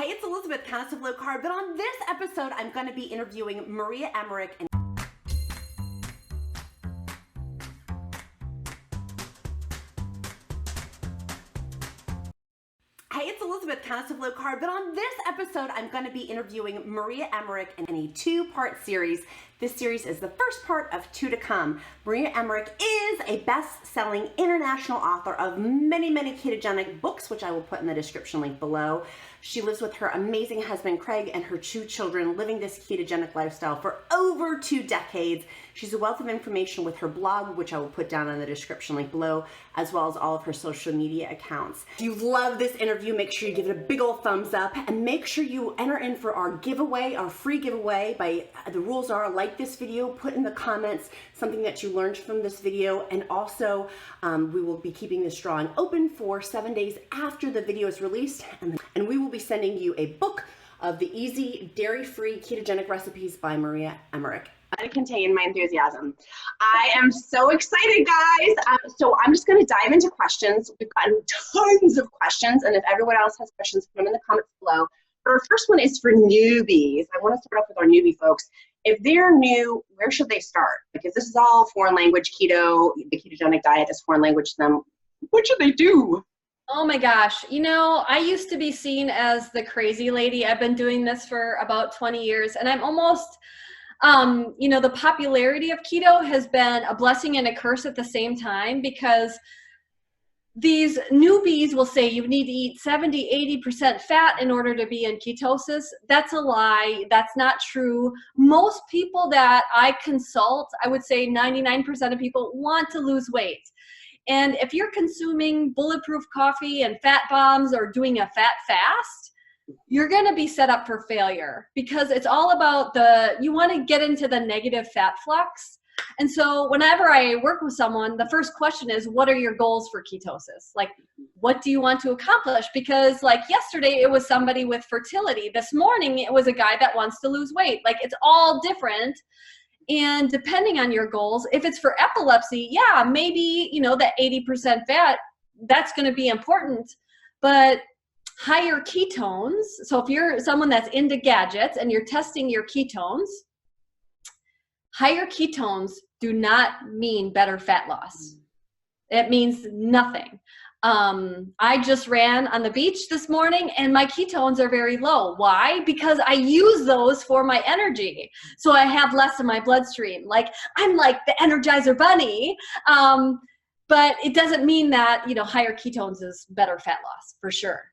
Hey, it's Elizabeth, Countess of Low Carb, but on this episode, I'm going to be interviewing Maria Emmerich. Hey, it's Elizabeth, Countess of Low Carb, but on this episode, I'm going to be interviewing Maria Emmerich in a two-part series. This series is the first part of two to come. Maria Emmerich is a best-selling international author of many, many ketogenic books, which I will put in the description link below. She lives with her amazing husband, Craig, and her two children, living this ketogenic lifestyle for over 2 decades. She's a wealth of information with her blog, which I will put down in the description link below, as well as all of her social media accounts. If you love this interview, make sure you give it a big old thumbs up, and make sure you enter in for our giveaway, our free giveaway. The rules are, like this video, put in the comments something that you learned from this video, and also we will be keeping this drawing open for 7 days after the video is released, and we will be sending you a book of the easy dairy-free ketogenic recipes by Maria Emmerich. To contain my enthusiasm. I am so excited, guys. So I'm just going to dive into questions. We've gotten tons of questions, and if everyone else has questions, put them in the comments below. But our first one is for newbies. I want to start off with our newbie folks. If they're new, where should they start? Because this is all foreign language keto. The ketogenic diet is foreign language to them. What should they do? Oh my gosh. You know, I used to be seen as the crazy lady. I've been doing this for about 20 years, and I'm almost... you know, the popularity of keto has been a blessing and a curse at the same time, because these newbies will say you need to eat 70–80% fat in order to be in ketosis. That's a lie. That's not true. Most people that I consult, I would say 99% of people want to lose weight. And if you're consuming bulletproof coffee and fat bombs or doing a fat fast, you're going to be set up for failure, because it's all about you want to get into the negative fat flux. And so whenever I work with someone, the first question is, what are your goals for ketosis? Like, what do you want to accomplish? Because like yesterday, it was somebody with fertility. This morning, it was a guy that wants to lose weight. Like, it's all different. And depending on your goals, if it's for epilepsy, yeah, maybe, you know, that 80% fat, that's going to be important. But higher ketones, so if you're someone that's into gadgets and you're testing your ketones, higher ketones do not mean better fat loss. It means nothing. I just ran on the beach this morning and my ketones are very low. Why? Because I use those for my energy. So I have less in my bloodstream. Like, I'm like the Energizer Bunny. But it doesn't mean that, you know, higher ketones is better fat loss, for sure.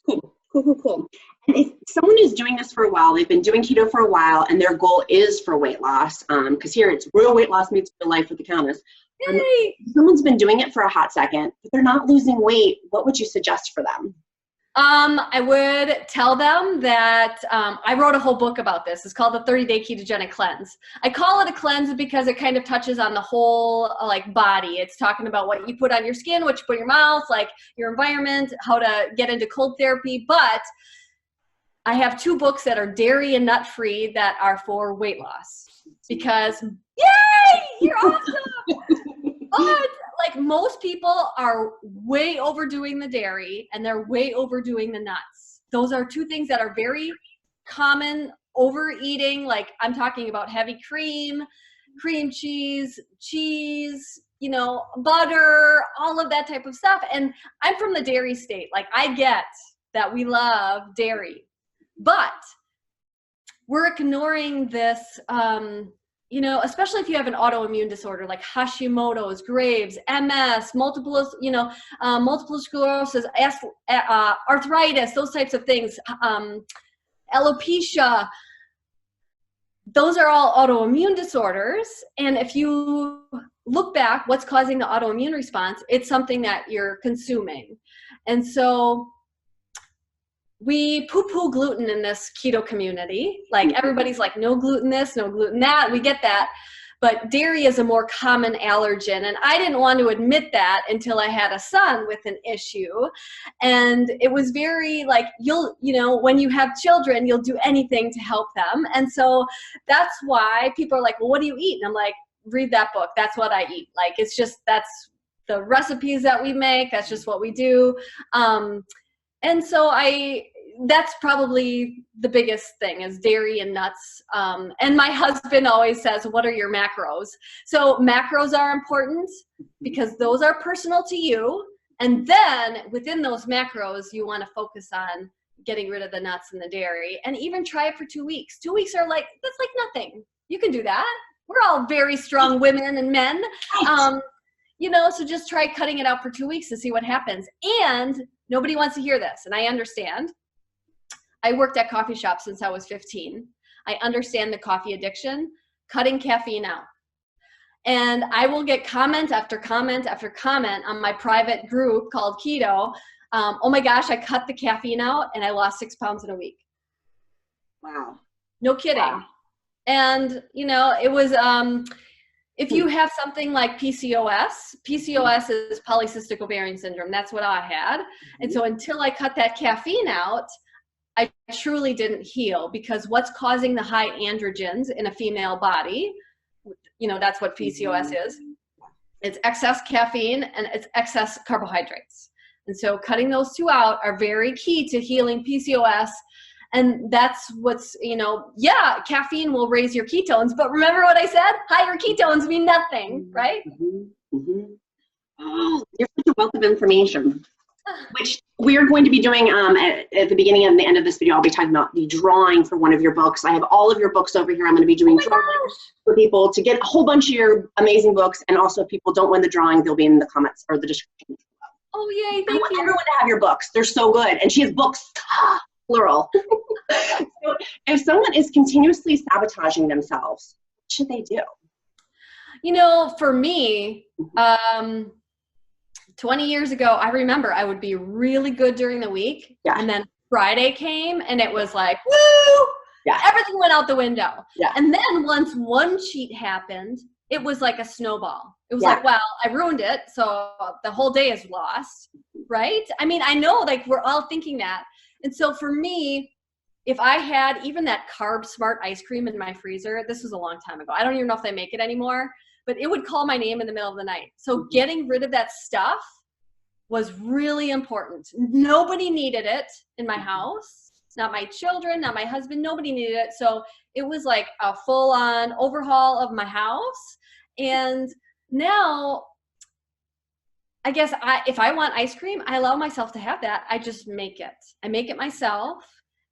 Cool. And if someone is doing this for a while, they've been doing keto for a while, and their goal is for weight loss, because here it's real weight loss meets real life with the Countess. If someone's been doing it for a hot second, but they're not losing weight, what would you suggest for them? I would tell them that I wrote a whole book about this. It's called the 30-Day Ketogenic Cleanse. I call it a cleanse because it kind of touches on the whole like body. It's talking about what you put on your skin, what you put in your mouth, like your environment, how to get into cold therapy. But I have 2 books that are dairy and nut free that are for weight loss, because yay, you're awesome. But like, most people are way overdoing the dairy and they're way overdoing the nuts. Those are 2 things that are very common overeating. Like, I'm talking about heavy cream cheese, you know, butter, all of that type of stuff. And I'm from the dairy state. Like, I get that we love dairy, but we're ignoring this, you know, especially if you have an autoimmune disorder like Hashimoto's, Graves', MS, multiple sclerosis, arthritis, those types of things, alopecia. Those are all autoimmune disorders. And if you look back, what's causing the autoimmune response? It's something that you're consuming. And so we poo-poo gluten in this keto community. Like, everybody's like, no gluten this, no gluten that. We get that. But dairy is a more common allergen. And I didn't want to admit that until I had a son with an issue. And it was very like, you know, when you have children, you'll do anything to help them. And so that's why people are like, well, what do you eat? And I'm like, read that book. That's what I eat. Like, it's just, that's the recipes that we make. That's just what we do. And so that's probably the biggest thing is dairy and nuts. And my husband always says, what are your macros? So macros are important because those are personal to you. And then within those macros, you want to focus on getting rid of the nuts and the dairy, and even try it for 2 weeks. 2 weeks are like, that's like nothing. You can do that. We're all very strong women and men. You know, so just try cutting it out for 2 weeks to see what happens. And nobody wants to hear this, and I understand. I worked at coffee shops since I was 15. I understand the coffee addiction, cutting caffeine out. And I will get comment after comment after comment on my private group called Keto. Oh my gosh, I cut the caffeine out and I lost 6 pounds in a week. Wow. No kidding. Wow. And, you know, it was, if you have something like PCOS is polycystic ovarian syndrome. That's what I had. And so until I cut that caffeine out, I truly didn't heal, because what's causing the high androgens in a female body, you know, that's what PCOS is. It's excess caffeine and it's excess carbohydrates. And so cutting those two out are very key to healing PCOS. And that's what's, you know, yeah, caffeine will raise your ketones, but remember what I said? Higher ketones mean nothing, right? Oh, you're such a wealth of information, which we're going to be doing at the beginning and the end of this video. I'll be talking about the drawing for one of your books. I have all of your books over here. I'm going to be doing drawings for people to get a whole bunch of your amazing books. And also if people don't win the drawing, they'll be in the comments or the description. Oh, yay, I thank want you. everyone to have your books. They're so good. And she has books, plural. So if someone is continuously sabotaging themselves, what should they do? You know, for me, 20 years ago, I remember I would be really good during the week. Yeah. And then Friday came and it was like, woo! Yeah. Everything went out the window. Yeah. And then once one cheat happened, it was like a snowball. It was Yeah. like, well, I ruined it, so the whole day is lost, right? I mean, I know, like, we're all thinking that. And so for me, if I had even that Carb Smart ice cream in my freezer, this was a long time ago. I don't even know if they make it anymore, but it would call my name in the middle of the night. So getting rid of that stuff was really important. Nobody needed it in my house. Not my children, not my husband, nobody needed it. So it was like a full-on overhaul of my house. And now, I guess if I want ice cream, I allow myself to have that. I just make it. I make it myself.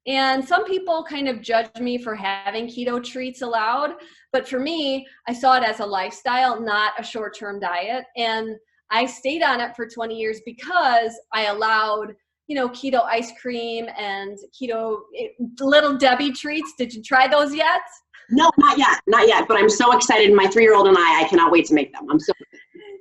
And some people kind of judge me for having keto treats allowed. But for me, I saw it as a lifestyle, not a short-term diet. And I stayed on it for 20 years because I allowed, you know, keto ice cream and keto Little Debbie treats. Did you try those yet? No, not yet, but I'm so excited. My 3-year-old and I cannot wait to make them. I'm so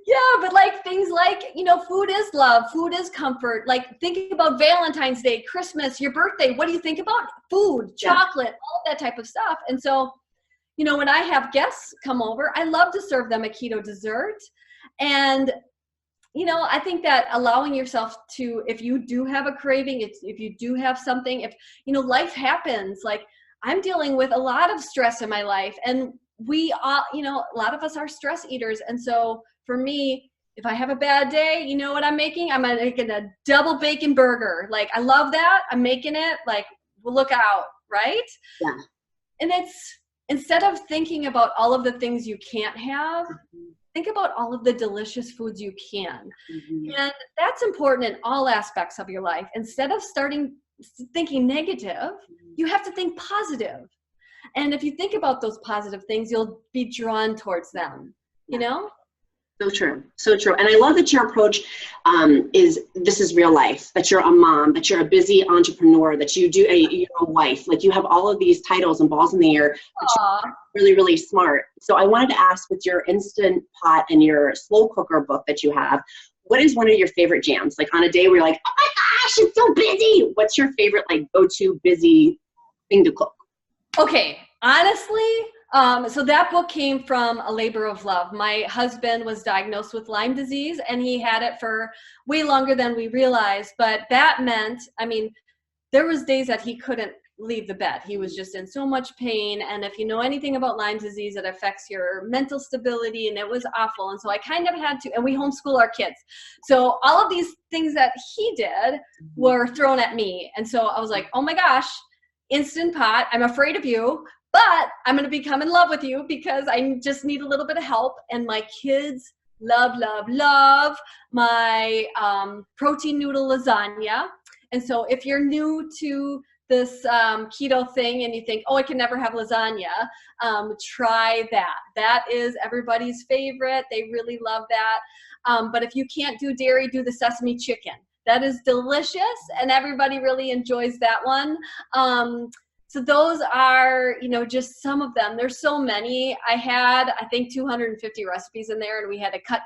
Yeah, but like things like, you know, food is love, food is comfort. Like think about Valentine's Day, Christmas, your birthday. What do you think about? Food, chocolate, all that type of stuff. And so, you know, when I have guests come over, I love to serve them a keto dessert. And, you know, I think that allowing yourself to, if you do have a craving, if you do have something, if, you know, life happens, like I'm dealing with a lot of stress in my life, and we all, you know, a lot of us are stress eaters. And so for me, if I have a bad day, you know what I'm making? I'm making a double bacon burger. Like, I love that. I'm making it. Like, well, look out, right? Yeah. And it's, instead of thinking about all of the things you can't have, think about all of the delicious foods you can. And that's important in all aspects of your life. Instead of thinking negative, you have to think positive. And if you think about those positive things, you'll be drawn towards them, you know? So true. So true. And I love that your approach this is real life, that you're a mom, that you're a busy entrepreneur, that you're a wife, like you have all of these titles and balls in the air, but you're really, really smart. So I wanted to ask, with your Instant Pot and your slow cooker book that you have, what is one of your favorite jams? Like on a day where you're like, oh my gosh, it's so busy. What's your favorite like go-to busy thing to cook? Okay, honestly, so that book came from a labor of love. My husband was diagnosed with Lyme disease, and he had it for way longer than we realized. But that meant, I mean, there was days that he couldn't leave the bed. He was just in so much pain. And if you know anything about Lyme disease, it affects your mental stability, and it was awful. And so I kind of had to, and we homeschool our kids. So all of these things that he did were thrown at me. And so I was like, oh my gosh, InstantPot, I'm afraid of you, but I'm going to become in love with you because I just need a little bit of help. And my kids love, love, love my protein noodle lasagna. And so if you're new to this keto thing and you think, oh, I can never have lasagna, try that. That is everybody's favorite. They really love that. But if you can't do dairy, do the sesame chicken. That is delicious, and everybody really enjoys that one. So those are, just some of them. There's so many. I had, I think, 250 recipes in there, and we had to cut.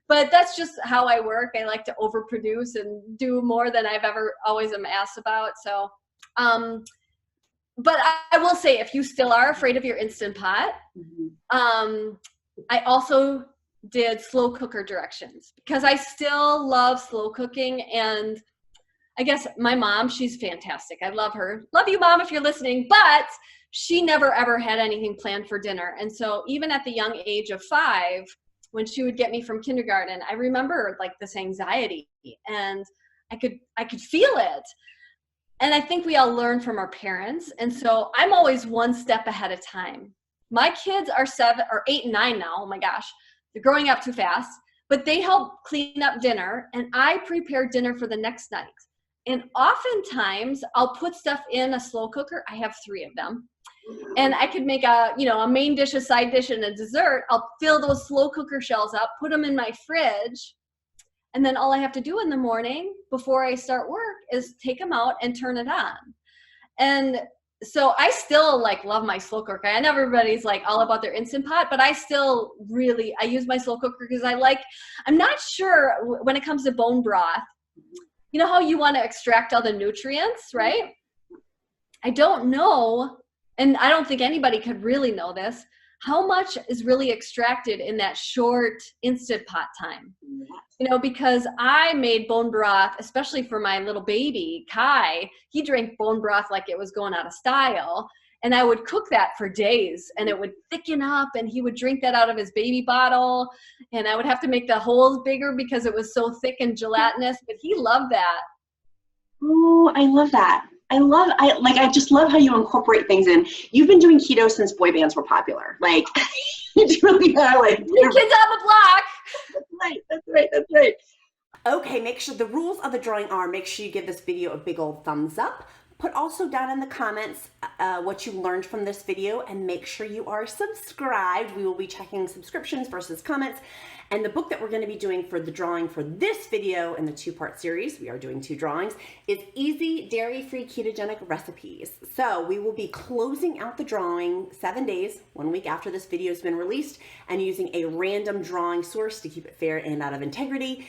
But that's just how I work. I like to overproduce and do more than I've always am asked about. So, but I will say, if you still are afraid of your Instant Pot, I also did slow cooker directions because I still love slow cooking. And I guess my mom, she's fantastic. I love her. Love you, Mom, if you're listening. But she never, ever had anything planned for dinner. And so even at the young age of 5, when she would get me from kindergarten, I remember like this anxiety, and I could feel it. And I think we all learn from our parents. And so I'm always one step ahead of time. My kids are 8 and 9 now. Oh my gosh. They're growing up too fast, but they help clean up dinner, and I prepare dinner for the next night. And oftentimes I'll put stuff in a slow cooker. I have 3 of them. And I could make a main dish, a side dish, and a dessert. I'll fill those slow cooker shells up, put them in my fridge, and then all I have to do in the morning before I start work is take them out and turn it on. And so I still love my slow cooker. I know everybody's all about their Instant Pot, but I still I use my slow cooker because I'm not sure when it comes to bone broth, you know how you want to extract all the nutrients, right? I don't know, and I don't think anybody could really know this, how much is really extracted in that short Instant Pot time. Because I made bone broth, especially for my little baby, Kai. He drank bone broth like it was going out of style. And I would cook that for days, and it would thicken up, and he would drink that out of his baby bottle. And I would have to make the holes bigger because it was so thick and gelatinous, but he loved that. Oh, I love that. I just love how you incorporate things in. You've been doing keto since boy bands were popular. You really are New Kids on the Block. That's right. Okay, make sure the rules of the drawing are, make sure you give this video a big old thumbs up. Put also down in the comments what you learned from this video, and make sure you are subscribed. We will be checking subscriptions versus comments. And the book that we're going to be doing for the drawing for this video in the 2-part series, we are doing 2 drawings, is Easy Dairy-Free Ketogenic Recipes. So we will be closing out the drawing 7 days, 1 week after this video has been released, and using a random drawing source to keep it fair and out of integrity.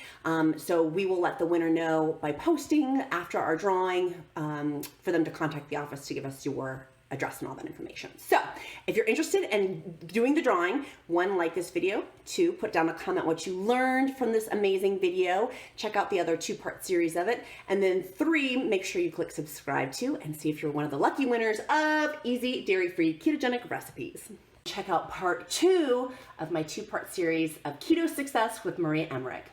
So we will let the winner know by posting after our drawing for them to contact the office to give us your address and all that information. So if you're interested in doing the drawing, 1, like this video. 2, put down a comment what you learned from this amazing video. Check out the other 2-part series of it. And then 3, make sure you click subscribe to and see if you're one of the lucky winners of Easy Dairy-Free Ketogenic Recipes. Check out part 2 of my 2-part series of Keto Success with Maria Emmerich.